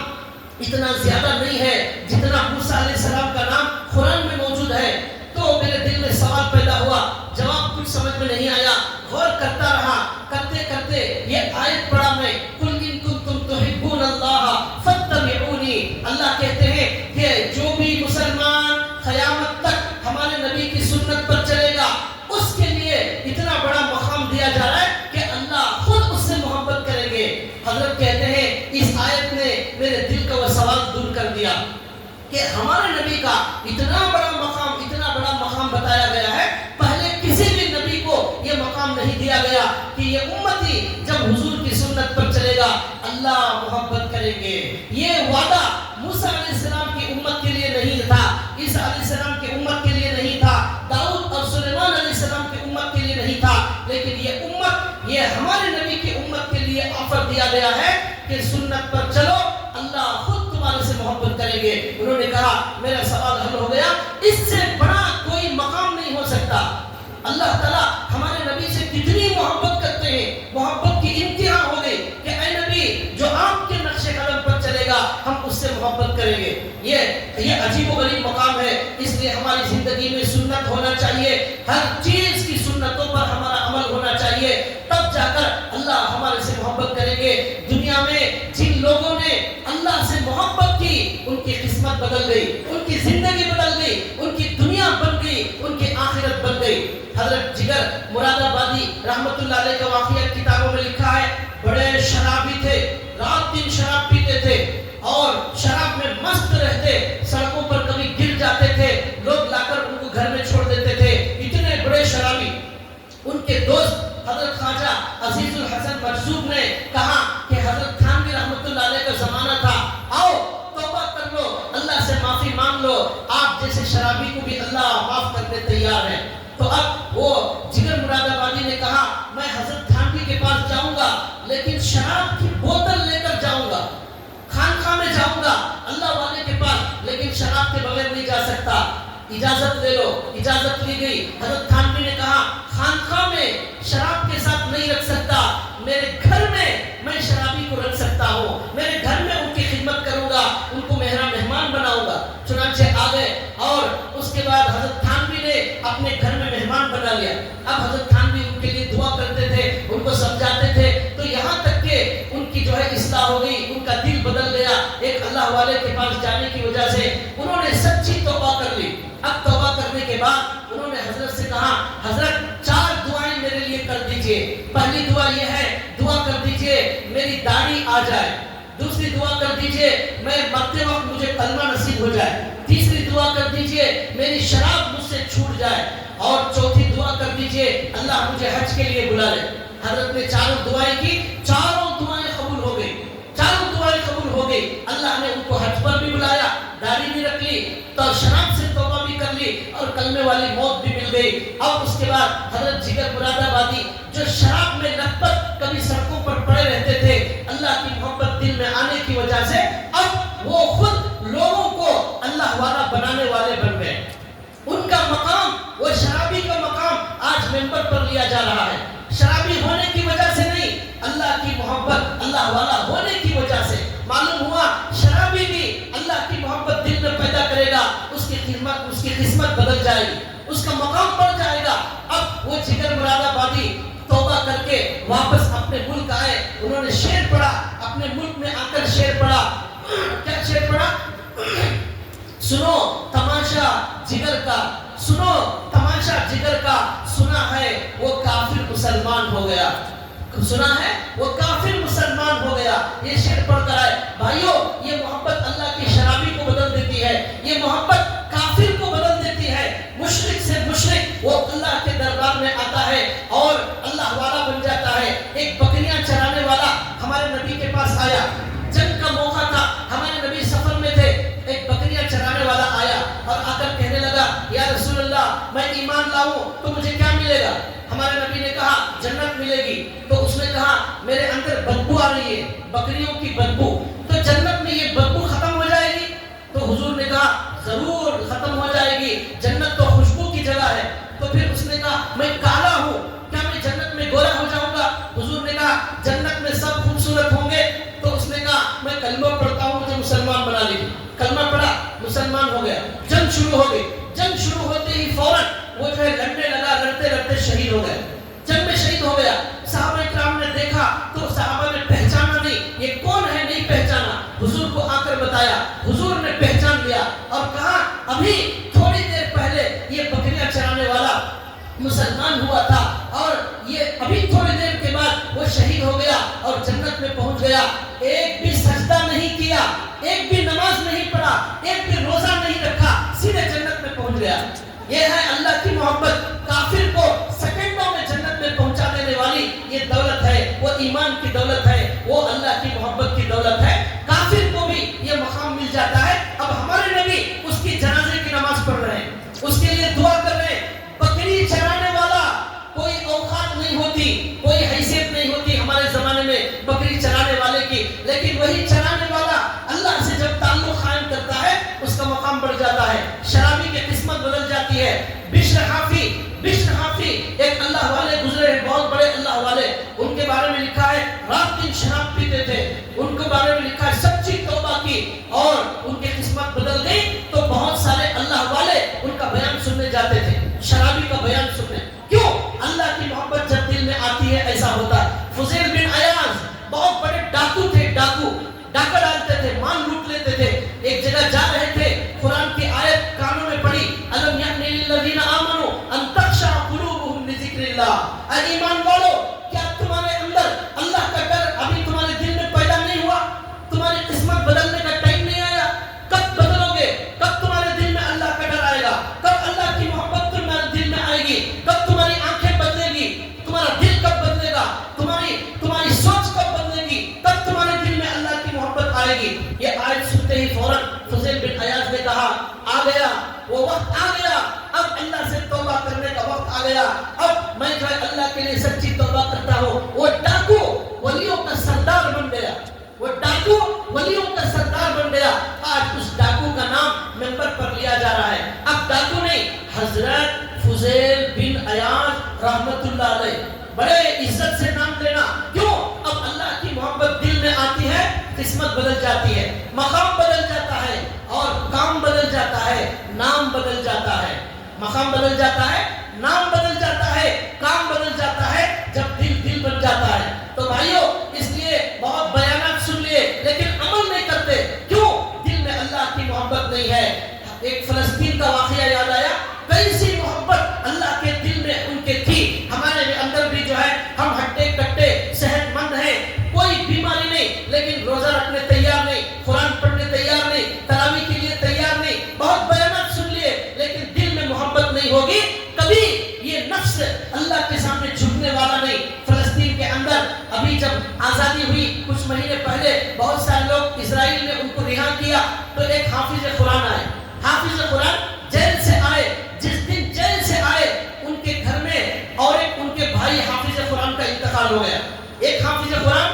اتنا زیادہ نہیں ہے جتنا موسیٰ علیہ السلام کا نام قرآن میں موجود ہے۔ تو میرے دل میں سوال پیدا ہوا، جواب کچھ سمجھ میں نہیں آیا، غور کرتا رہا، کرتے کرتے یہ آیت پڑھا میں، قل ان کنتم تحبون اللہ فاتبعونی۔ اللہ کہتے ہیں کہ جو بھی مسلمان قیامت تک ہمارے نبی کی سنت پر چلے گا، اس کے لیے اتنا بڑا مقام دیا جا رہا ہے کہ اللہ خود اس سے محبت کریں گے۔ حضرت کہتے ہیں اس آیت نے میرے دل کا وہ سوال دور کر دیا کہ ہمارے نبی کا اتنا بڑا مقام بتایا گیا ہے، پہلے کسی بھی نبی کو یہ مقام نہیں دیا گیا کہ یہ امتی جب حضور کی سنت پر چلے گا اللہ محبت کریں گے۔ یہ وعدہ موسیٰ علیہ السلام کی امت کے لیے نہیں تھا، عیسیٰ علیہ السلام کی امت کے لیے نہیں تھا، داؤد اور سلیمان علیہ السلام کی امت کے لیے نہیں تھا، لیکن یہ ہمارے نبی کی امت کے لیے آفر دیا گیا ہے کہ سنت پر چلو، اللہ خود تمہارے سے محبت کریں گے۔ انہوں نے کہا میرا سوال حل ہو گیا، اس سے بڑا کوئی مقام نہیں ہو سکتا۔ اللہ تعالیٰ ہمارے نبی سے کتنی محبت کرتے ہیں، محبت کی انتہا ہو گئی کہ اے نبی جو آپ کے نقش قدم پر چلے گا ہم اس سے محبت کریں گے۔ یہ عجیب و غریب مقام ہے، اس لیے ہماری زندگی میں سنت ہونا چاہیے، ہر چیز کی سنتوں پر ہمارا عمل ہونا چاہیے، تب جا کر اللہ ہمارے سے محبت کریں گے۔ دنیا میں جن لوگوں نے اللہ سے محبت کی ان کی قسمت بدل گئی، ان کی زندگی بدل گئی، ان کی دنیا بن گئی، ان کی آخرت بن گئی۔ حضرت جگر مراد آبادی رحمت اللہ علیہ کا واقعہ کتابوں میں لکھا ہے، بڑے شرابی تھے، رات دن شراب پیتے تھے اور شراب میں مست رہتے، سڑکوں پر کبھی گر جاتے تھے، لوگ لا کر ان کو گھر میں چھوڑ دیتے تھے، اتنے بڑے شرابی۔ ان کے دوست حضرت خواجہ عزیز الحسن مجذوب نے کہا کہ حضرت تھانوی رحمت اللہ علیہ کا زمانہ تھا، آؤ توبہ کر لو، اللہ سے معافی مانگ لو، آپ جیسے شرابی کو بھی اللہ معاف کرنے تیار ہے۔ تو اب وہ جگر مراد آبادی نے کہا میں حضرت تھانوی کے پاس جاؤں گا، لیکن شراب کی بوتل لے کر جاؤں گا، خانقاہ میں جاؤں گا اللہ والے کے پاس، لیکن لیکن شراب کے بغیر نہیں جا سکتا، اجازت لے لو۔ اجازت لی گئی۔ حضرت تھانوی نے کہا خانقاہ میں شراب کے ساتھ نہیں رکھ سکتا، میرے گھر میں شرابی کو رکھ سکتا ہوں، میرے گھر میں ان کی خدمت کروں گا، ان کو میرا مہمان بناؤں گا۔ چنانچہ آ گئے اور اس کے بعد حضرت تھانوی نے اپنے گھر میں مہمان بنا لیا۔ اب حضرت تھانوی ان کے لیے دعا کرتے تھے، ان کو سمجھاتے تھے، تو یہاں تک کہ ان کی جو ہے اصلاح ہو گئی، ان کا دل بدل گیا۔ ایک اللہ والے کے پاس جانے کی وجہ سے انہوں نے سچی توبہ کر لی۔ اب توبہ کرنے کے بعد انہوں نے حضرت سے کہا حضرت 4 دعائیں میرے لیے کر دیجئے۔ پہلی دعا یہ ہے، دعا کر دیجئے میری داڑھی آ جائے۔ دوسری دعا کر دیجئے میں مرتے وقت مجھے کلمہ نصیب ہو جائے۔ تیسری دعا کر دیجئے میری شراب مجھ سے چھوٹ جائے۔ اور چوتھی دعا کر دیجئے اللہ مجھے حج کے لیے بلا لے۔ حضرت نے 4 دعائیں کی، چاروں دعائیں قبول ہو گئی، چاروں دعائیں قبول ہو گئی۔ اللہ نے ان کو حج پر بھی بلایا، داڑھی بھی رکھ لی، تو شراب سے توبہ بھی کر لی اور کلمے والی موت بھی مل گئی۔ اب اس کے بعد حضرت جگر مراد آبادی جو شراب میں لپت کبھی سڑکوں پر پڑے رہتے تھے، اللہ کی محبت دل میں آنے کی وجہ سے اب وہ خود لوگوں کو اللہ والا بنانے والے بن گئے۔ ان کا مقام، وہ شرابی کا مقام آج ممبر پر لیا جا رہا ہے، شرابی ہونے کی وجہ سے نہیں، اللہ کی محبت اللہ والا ہونے کی وجہ سے۔ معلوم ہوا شرابی بھی اللہ کی محبت دل میں پیدا کرے گا، اس کی قسمت بدل جائے گی، اس کا مقام بڑھ جائے گا۔ اب وہ جگر مراد آبادی توبہ کر کے واپس اپنے ملک آئے، انہوں نے شعر پڑھا، اپنے ملک میں آ کر شعر پڑھا۔ کیا شعر پڑھا؟ سنو تماشا جگر کا، سنو تماشا جگر کا، سنا ہے وہ کافر مسلمان ہو گیا، سنا ہے وہ کافر مسلمان ہو گیا۔ یہ شعر پڑھ کر آئے۔ بھائیو، یہ محبت اللہ کی شرابی کو بدل دیتی ہے، یہ محبت کافر کو بدل دیتی ہے۔ مشرک سے مشرک وہ اللہ کے دربار میں آتا ہے اور اللہ والا بن جاتا ہے۔ ایک بکریاں چرانے والا ہمارے نبی کے پاس آیا، جنگ کا موقع تھا، ہمارے نبی سفر میں تھے، ایک بکریاں چرانے والا آیا اور آ کر کہنے لگا یا رسول اللہ میں ایمان لاؤں تو مجھے کیا ملے گا؟ ہمارے نبی نے کہا جنت ملے گی۔ تو اس نے کہا میرے اندر بدبو آ رہی ہے، بکریوں کی بدبو، تو جنت میں یہ بدبو ختم ہو جائے گی؟ تو حضور نے کہا ضرور ختم ہو جائے گی، جنت تو خوشبو کی جگہ ہے۔ تو پھر اس نے کہا میں کالا ہوں، کیا میں جنت میں گورا ہو جاؤں گا؟ حضور نے کہا جنت میں سب خوبصورت ہوں گے۔ تو اس نے کہا میں کلمہ پڑھتا ہوں، مجھے مسلمان بنا لیجیے۔ کلمہ پڑھا، مسلمان ہو گیا۔ جنگ شروع ہو گئی، جنگ شروع ہوتے ہی فوراً وہ جو ہے لڑنے لگا، لڑتے لڑتے شہید ہو گئے، جنگ میں شہید ہو گیا۔ صحابہ کرام نے دیکھا تو صحابہ نے پہچانا نہیں، یہ کون ہے نہیں پہچانا۔ حضور کو آ کر بتایا، حضور نے پہچان لیا اور کہا ابھی تھوڑی دیر پہلے یہ بکریاں چرانے والا مسلمان ہوا تھا اور یہ ابھی تھوڑی دیر کے بعد وہ شہید ہو گیا اور جنت میں پہنچ گیا۔ ایک بھی سجدہ نہیں کیا، ایک بھی نماز نہیں پڑھا، ایک بھی روزہ نہیں رکھا، سیدھے جنت میں پہنچ گیا۔ یہ ہے اللہ کی محبت، کافر کو سیکنڈوں میں جنت میں پہنچا دینے والی یہ دولت ہے، وہ ایمان کی دولت ہے، وہ اللہ کی محبت کی دولت ہے۔ کافر کو بھی یہ مقام مل جاتا ہے۔ اب ہمارے نبی اس کی جنازے کی نماز پڑھ رہے ہیں، اس کے لیے دعا کر رہے ہیں۔ بکری چرانے والا کوئی اوقات نہیں ہوتی، کوئی حیثیت نہیں ہوتی ہمارے زمانے میں بکری چرانے والے کی، لیکن وہی چرانے والا اللہ سے جب تعلق قائم کرتا ہے اس کا مقام بڑھ جاتا ہے، شرابی کی قسمت بدل جاتی ہے۔ بشر حافی ایک اللہ والے گزرے ہیں، بہت بڑے اللہ والے، ان کے بارے میں لکھا ہے رات دن شراب پیتے تھے، ان کے بارے میں لکھا ہے سچی توبہ کی اور ان کی قسمت بدل گئی، تو بہت سارے اللہ والے ان کا بیان سننے جاتے تھے، شرابی کا بیان سننے۔ کیوں؟ اللہ کی محبت جب دل میں آتی ہے ایسا ہوتا ہے۔ فضیل بن عیاض بہت بڑے ڈاکو تھے، ڈاکہ ڈالتے تھے، مال لوٹ لیتے تھے۔ ایک جگہ جا رہے تھے، قرآن کی آیت کانوں میں پڑی، الم یأن للذین آمنوا ان تخشع قلوبهم لذکر اللہ۔ اے ایمان والو، کیا تمہارے اندر اللہ کا ڈر ابھی تمہارے دل میں پیدا نہیں ہوا؟ تمہاری قسمت بدلنے کا ٹائم نہیں آیا؟ کب بدلو گے؟ کب تمہارے دل میں اللہ کا ڈر آئے گا؟ کب اللہ کی محبت تمہارے دل میں آئے گی؟ کب تمہاری آنکھیں بدلے گی؟ تمہارا دل کب بدلے گا؟ تمہاری سوچ کب بدلے گی؟ تب تمہارے دل میں اللہ کی محبت آئے گی۔ یہ آیت سنتے ہی فوراً فضیل بن عیاض نے کہا آ گیا وہ وقت، آ گیا اب اللہ سے توبہ کرنے کا وقت آ گیا، اب میں جو ہے اللہ کے لیے سچی توبہ کرتا ہوں۔ وہ ڈاکو ولیوں کا سردار بن گیا، وہ ڈاکو ولیوں کا سردار بن گیا۔ آج اس ڈاکو کا نام منبر پر لیا جا رہا ہے. اب ڈاکو نہیں, حضرت فضیل بن عیاض رحمت اللہ علیہ, بڑے عزت سے نام لینا. کیوں؟ اب اللہ کی محبت دل میں آتی ہے, قسمت بدل جاتی ہے, مقام بدل جاتا ہے, اور کام بدل جاتا ہے, نام بدل جاتا ہے. مقام بدل جاتا ہے, نام بدل جاتا ہے, کام بدل جاتا ہے جب دل بن جاتا ہے. تو بھائیو, اس لیے بہت بیانات سن لیے لیکن عمل نہیں کرتے. کیوں؟ دل میں اللہ کی محبت نہیں ہے. ایک فلسطین کا واقعہ یاد آیا, کیسی محبت اللہ کے دل میں ان کے تھی. ہمارے اندر بھی جو ہے, ہم ہٹے کٹے صحت مند ہیں, کوئی بیماری نہیں, لیکن روزہ رکھنے تیار نہیں, قرآن پڑھنے تیار نہیں, تراویح کے لیے تیار نہیں. بہت بیانات سن لیے لیکن دل میں محبت نہیں ہوگی, کبھی یہ نفس اللہ کے سامنے جھکنے والا نہیں. فلسطین کے اندر ابھی جب آزادی ہوئی کچھ مہینے پہلے, بہت سارے لوگ اسرائیل نے ان کو رہا کیا, تو ایک حافظ قرآن آئے. حافظ قرآن جیل سے آئے. جس دن جیل سے آئے, ان کے گھر میں اور ایک ان کے بھائی حافظ قرآن کا انتقال ہو گیا. ایک حافظ قرآن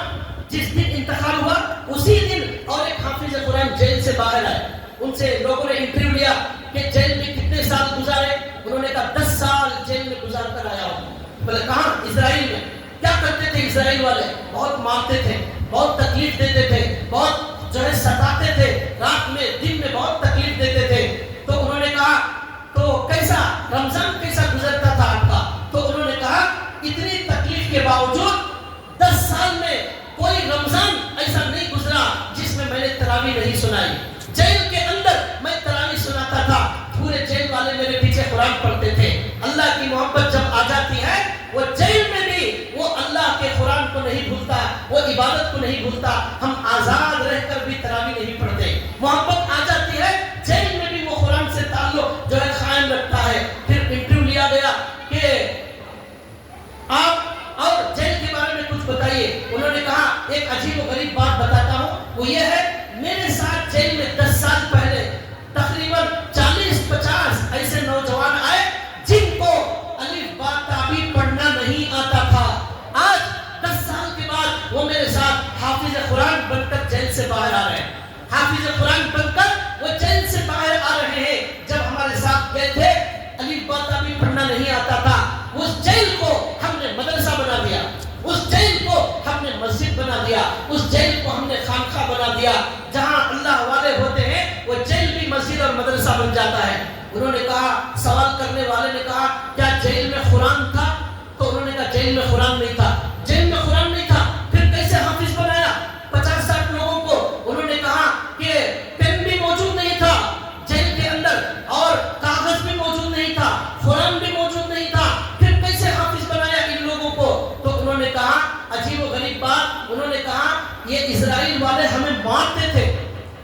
جس دن انتقال ہوا, اسی دن اور ایک حافظ قرآن جیل سے باہر آئے. ان سے لوگوں نے انٹرویو لیا کہ جیل میں کتنے سال گزارے. انہوں نے کہا 10 سال جیل میں گزار کر آیا ہوں. بولے کہاں؟ اسرائیل میں. کیا کرتے تھے اسرائیل والے؟ بہت مارتے تھے, بہت تکلیف دیتے تھے, بہت جو ہے ستاتے تھے, رات میں دن میں بہت تکلیف دیتے تھے. تو انہوں نے کہا تو کیسا رمضان کیسا گزرتا تھا آپ کا؟ تو انہوں نے کہا اتنی تکلیف کے باوجود 10 سال میں کوئی رمضان ایسا نہیں گزرا جس میں نے تراویح نہیں سنائی. جیل کے اندر میں تراویح سناتا تھا, پورے جیل والے میرے پیچھے قرآن پڑھتے تھے. اللہ کی محبت جب آ جاتی ہے, وہ جیل میں بھی وہ اللہ کے قرآن کو نہیں بھولتا, وہ عبادت کو نہیں بھولتا. ہم آزاد رہ کر بھی تراویح نہیں پڑھتے. محبت آ جاتی ہے, جیل میں بھی وہ قرآن سے تعلق جو ہے قائم رکھتا ہے. پھر انٹرویو لیا گیا کہ آپ اور جیل کے بارے میں کچھ بتائیے. انہوں نے کہا ایک عجیب و غریب بات بتاتا ہوں, وہ یہ ہے میرے ساتھ جیل میں 10 سال پہلے تقریباً 40-50 ایسے نوجوان آئے جن کو الف با تا بھی پڑھنا نہیں آتا تھا. آج 10 سال کے بعد وہ میرے ساتھ حافظ قرآن بن کر جیل سے باہر آ رہے ہیں. حافظ قرآن بن کر وہ جیل سے باہر آ رہے ہیں. جب ہمارے ساتھ گئے تھے الف با تا بھی پڑھنا نہیں آتا تھا. اس جیل کو ہم نے مدرسہ بنا دیا, اس جیل کو ہم نے مسجد بنا دیا, اس جیل کو ہم نے خانقاہ بنا دیا. جہاں اللہ والے ہوتے ہیں وہ جیل بھی مسجد اور مدرسہ بن جاتا ہے. انہوں نے کہا, سوال کرنے والے نے کہا کیا جیل میں قرآن تھا؟ تو انہوں نے کہا جیل میں قرآن نہیں تھا. جیل میں قرآن نہیں تھا, پھر کیسے حافظ بنایا 50-60 لوگوں کو؟ انہوں نے کہا کہ پین بھی موجود نہیں تھا جیل کے اندر, اور کاغذ بھی موجود نہیں تھا, قرآن بھی موجود نہیں تھا, پھر کیسے حافظ بنایا ان لوگوں کو؟ تو انہوں نے کہا عجیب و غریب بات, انہوں نے کہا یہ اسرائیل والے ہمیں مارتے تھے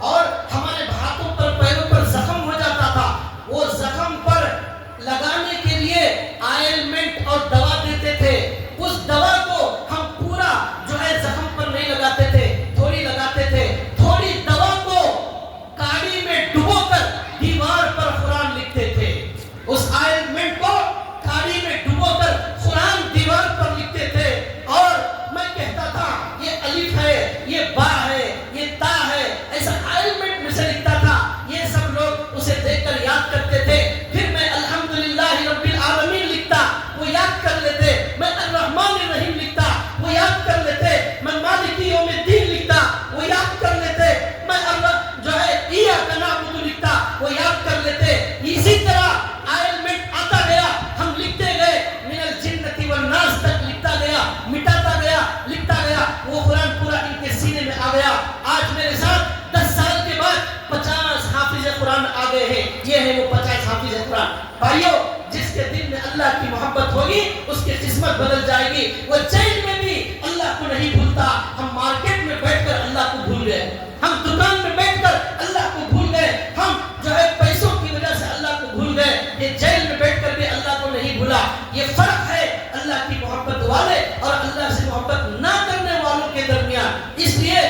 اور ہمارے ہاتھوں پر پیروں پر زخم ہو جاتا تھا. وہ زخم پر لگانے کے لیے آئلمنٹ اور دوا دیتے تھے. اس دوا کو ہم پورا جو ہے زخم پر نہیں لگاتے تھے, تھوڑی لگاتے تھے. تھوڑی دوا کو کاڑی میں ڈبو کر دیوار پر قرآن لکھتے تھے. اس آئلمنٹ کو کاڑی میں ڈبو کر قرآن دیوار پر لکھتے تھے. اور میں کہتا تھا یہ الف ہے, یہ با ہے, یہ تا ہے, ایسا آئلمنٹ میں سے لکھتا تھا. یہ سب لوگ اسے دیکھ کر یاد کرتے تھے. پھر میں الحمدللہ رب العالمین لکھتا, وہ یاد کر لیتے. میں الرحمن الرحیم لکھتا, وہ یاد کر لیتے. میں مالک یوم الدین لکھتا, وہ یاد کر لیتے. میں جو ہے ایاک نعبد لکھتا, وہ یاد کر لیتے. اسی طرح آئلمنٹ آتا گیا, ہم لکھتے گئے, من الجنۃ والناس تک لکھتا گیا, مٹاتا گیا, لکھتا گیا. وہ قرآن پورا ان کے سینے میں آ گیا. آج میرے ساتھ 10 سال کے بعد 50 حافظ قرآن آ گئے ہیں. یہ ہے وہ 50 حافظ قرآن. بھائیو, جس کے دل میں اللہ کی محبت ہوگی اس کی قسمت بدل جائے گی. وہ جیل میں بھی اللہ کو نہیں بھولتا. ہم مارکیٹ میں بیٹھ کر اللہ کو بھول گئے, ہم دکان میں بیٹھ کر اللہ کو بھول گئے, ہم جو ہے پیسوں کی وجہ سے اللہ کو بھول گئے. یہ جیل میں بیٹھ کر بھی اللہ کو نہیں بھولا. یہ فرق ہے اللہ کی محبت والے اور اللہ سے محبت نہ کرنے والوں کے درمیان. اس لیے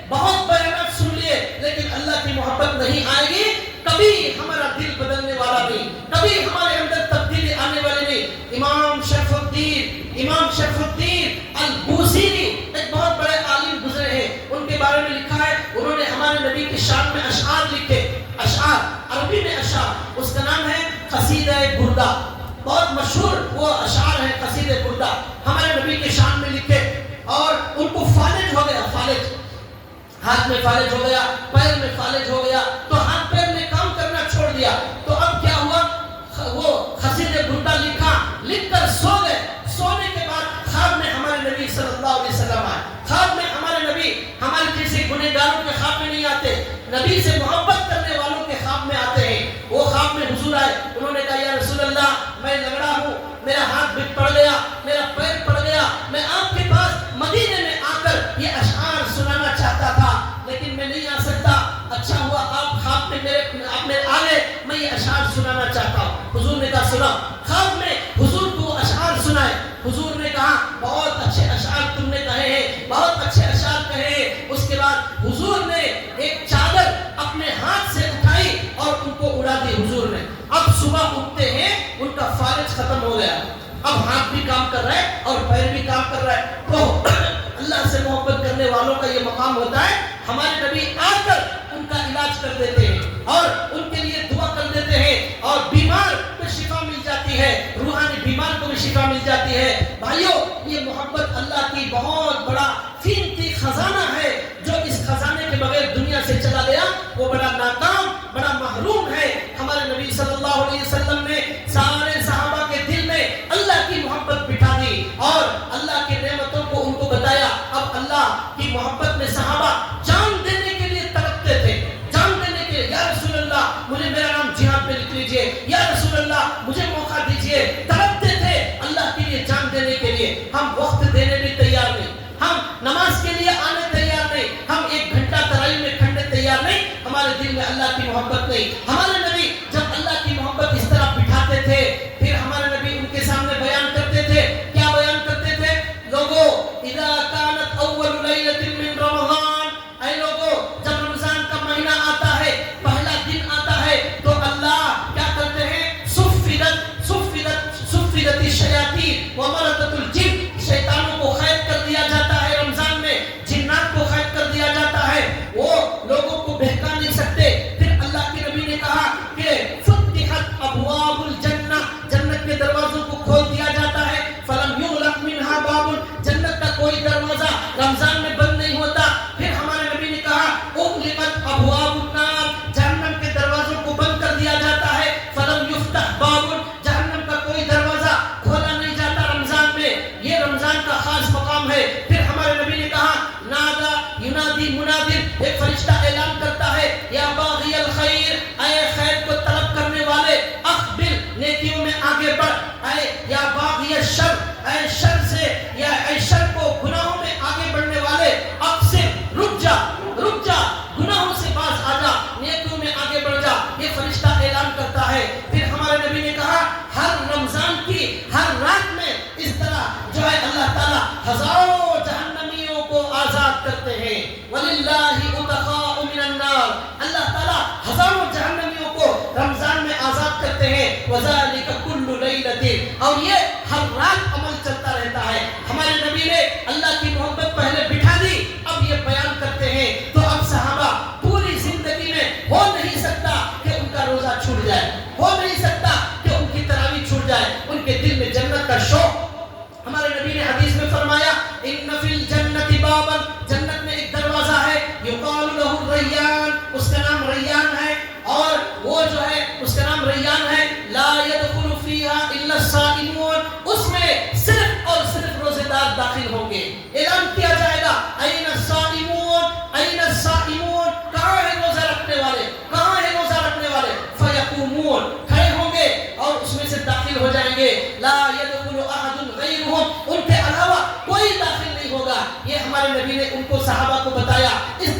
بہت بیانات سن لیے لیکن اللہ کی محبت نہیں آئے گی, کبھی ہمارا دل بدلنے والا نہیں, کبھی ہمارے اندر تبدیلی آنے والی نہیں. امام شرف الدین البوصیری ایک بہت بڑے عالم گزرے ہیں, ان کے بارے میں لکھا ہے انہوں نے ہمارے نبی کی شان میں اشعار لکھے. اشعار عربی میں اشعار، اس کا نام ہے قصیدہ بردہ، بہت مشہور وہ اشعار ہے قصیدہ بردہ، ہمارے نبی کے شان میں لکھے، اور ان کو فالج ہو گیا، فالج، ہاتھ میں فالج ہو گیا، پیر میں فالج ہو گیا، تو ہاتھ پیر نے کام کرنا چھوڑ دیا، تو اب کیا ہوا، وہ قصیدہ بردہ لکھا، لکھ کر سو گئے، سونے کے بعد خواب میں ہمارے نبی صلی اللہ علیہ وسلم آئے، خواب میں ہمارے نبی ہمارے جیسے گنہگاروں کے خواب میں نہیں آتے، نبی سے محبت کرنے والوں کے خواب میں آتے ہیں، وہ خواب میں حضور آئے، انہوں نے کہا یا رسول اللہ میں لنگڑا ہوں، میرا ہاتھ بھی پڑ گیا، میرا پیر پڑ گیا، میں آپ کے پاس مدینے میں آ کر یہ اشعار سنانا چاہتا تھا لیکن میں نہیں آ سکتا، اچھا ہوا آپ خواب میں آپ میرے آگے، میں یہ اشعار سنانا چاہتا ہوں۔ حضور نے کہا سنا، خواب میں حضور کو اشعار سنائے، حضور نے کہا بہت اچھے اشعار تم نے کہے ہیں، بہت اچھے اشعار کہے ہیں۔ اس کے بعد حضور نے ایک چادر اپنے ہاتھ سے اٹھائی اور ان کو اڑا دی حضور نے، اب صبح اٹھتے ہیں ان کا فالج ختم ہو گیا، اب ہاتھ بھی کام کر رہا ہے اور پیر بھی کام کر رہا ہے، تو اللہ سے محبت کرنے والوں کا یہ مقام ہوتا ہے، ہمارے نبی آ کر ان کا علاج کر دیتے ہیں اور ان کے لیے دعا کر دیتے ہیں، اور بیمار کو شفا مل جاتی ہے، روحانی بیمار کو بھی شفا مل جاتی ہے۔ بھائیو یہ محبت اللہ کی بہت بڑا قیمتی خزانہ ہے، جو اس خزانے کے بغیر دنیا سے چلا گیا وہ بڑا ناکام، بڑا محروم ہے۔ ہمارے نبی صلی اللہ علیہ وسلم نے سارے صحابہ کے دل میں اللہ کی محبت بٹھا دی اور اللہ کی نعمتوں کو ان کو بتایا۔ اب اللہ کی محبت میں صحابہ جان دینے کے لیے تڑپتے تھے، جان دینے کے لیے، یا رسول اللہ مجھے میرا نام جہاد میں لکھ لیجئے، یا رسول اللہ مجھے موقع دیجئے، تڑپتے تھے اللہ کے لیے جان دینے کے لیے۔ ہم وقت دینے بھی تیار نہیں، ہم نماز کے لیے آنے تیار نہیں، ہم ایک گھنٹہ تراویح میں کھڑنے تیار نہیں، ہمارے دل میں اللہ کی محبت نہیں۔ ہمارے نبی جب اللہ کی محبت اس طرح بٹھاتے تھے پھر ہمارے نبی ان کے سامنے بیان کرتے تھے، کیا بیان کرتے تھے؟ لوگو اذا كانت اول ليلة من رمضان، اے لوگو جب رمضان کا مہینہ آتا ہے، پہلا دن آتا ہے، تو اللہ کیا کرتے ہیں؟ صفدت الشیاطین ومردت الجن، شیطانوں کو قید کر دیا جاتا ہے رمضان میں، جنات کو قید کر دیا جاتا ہے، وہ لوگوں کو بہکا نہیں سکتے۔ پھر اللہ کے نبی نے کہا کہ فتحت ابواب الجنہ، جنت کے دروازوں کو کھول دیا جاتا ہے، فلم یغلق منہا باب، جنت کا کوئی دروازہ رمضان میں بند نہیں ہوتا۔ پھر ہمارے نبی نے کہا اغلقت ابواب النار، جہنم کے دروازوں کو بند کر دیا جاتا ہے، فلم یفتح باب، جہنم کا کوئی دروازہ کھولا نہیں جاتا رمضان میں، یہ رمضان کا خاص مقام ہے۔ پھر ہمارے نبی نے کہا نادا ینادی منادر، ایک فرشتہ اعلان کرتا ہے یا باغی الخیر، اے خیر کو طلب کرنے والے، اقبل، نیکیوں میں آگے بڑھ، اے یا باغی الشر، اے شر سے یا اے شر کو گناہوں میں آگے بڑھنے والے، اقصر، رک جا، رک جا، گناہوں سے باز آ جا، نیکیوں میں آگے بڑھ جا، یہ فرشتہ اعلان کرتا ہے۔ پھر ہمارے نبی نے کہا ہر رمضان کی ہر رات میں اس طرح جو ہے اللہ تعالیٰ ہزاروں جہنمیوں کو آزاد کرتے ہیں، وَلِلَّهِ عُتَقَاءُ مِنَ النَّارِ، اللہ تعالیٰ ہزاروں جہنمیوں کو رمضان میں آزاد کرتے ہیں، وَذَلِكَ كُلُّ لَيْلَةٍ، اور یہ ہر رات عمل چلتا رہتا ہے۔ ہمارے نبی نے اللہ کی محبت پہلے بٹھا دی، اب یہ بیان کرتے ہیں، تو اب صحابہ پوری زندگی میں ہو نہیں سکتا کہ ان کا روزہ چھوٹ جائے، ہو نہیں سکتا کہ ان کی تراویح چھوٹ جائے، ان کے دل میں جنت کا شوق۔ ہمارے نبی نے حدیث میں فرمایا ان فی الجنت بابا، جنت میں ایک دروازہ ہے، یقال له الریان، اس کا نام ریان ہے، اور وہ جو ہے اس کا نام ریان ہے، لا يدخل فيها الا الصائمون، اس میں صرف اور صرف روزے دار داخل ہوں گے۔ اعلان کیا جائے گا این الصائمون، این الصائمون، کہاں ہے روزہ رکھنے والے، کہاں ہے روزہ رکھنے والے؟ فیقومون، کھڑے ہوں گے اور اس میں سے داخل ہو جائیں گے، لا يدخل احد غیرهم، ان کے علاوہ کوئی داخل نہیں ہوگا۔ یہ ہمارے نبی نے ان کو صحابہ کو بتایا، اس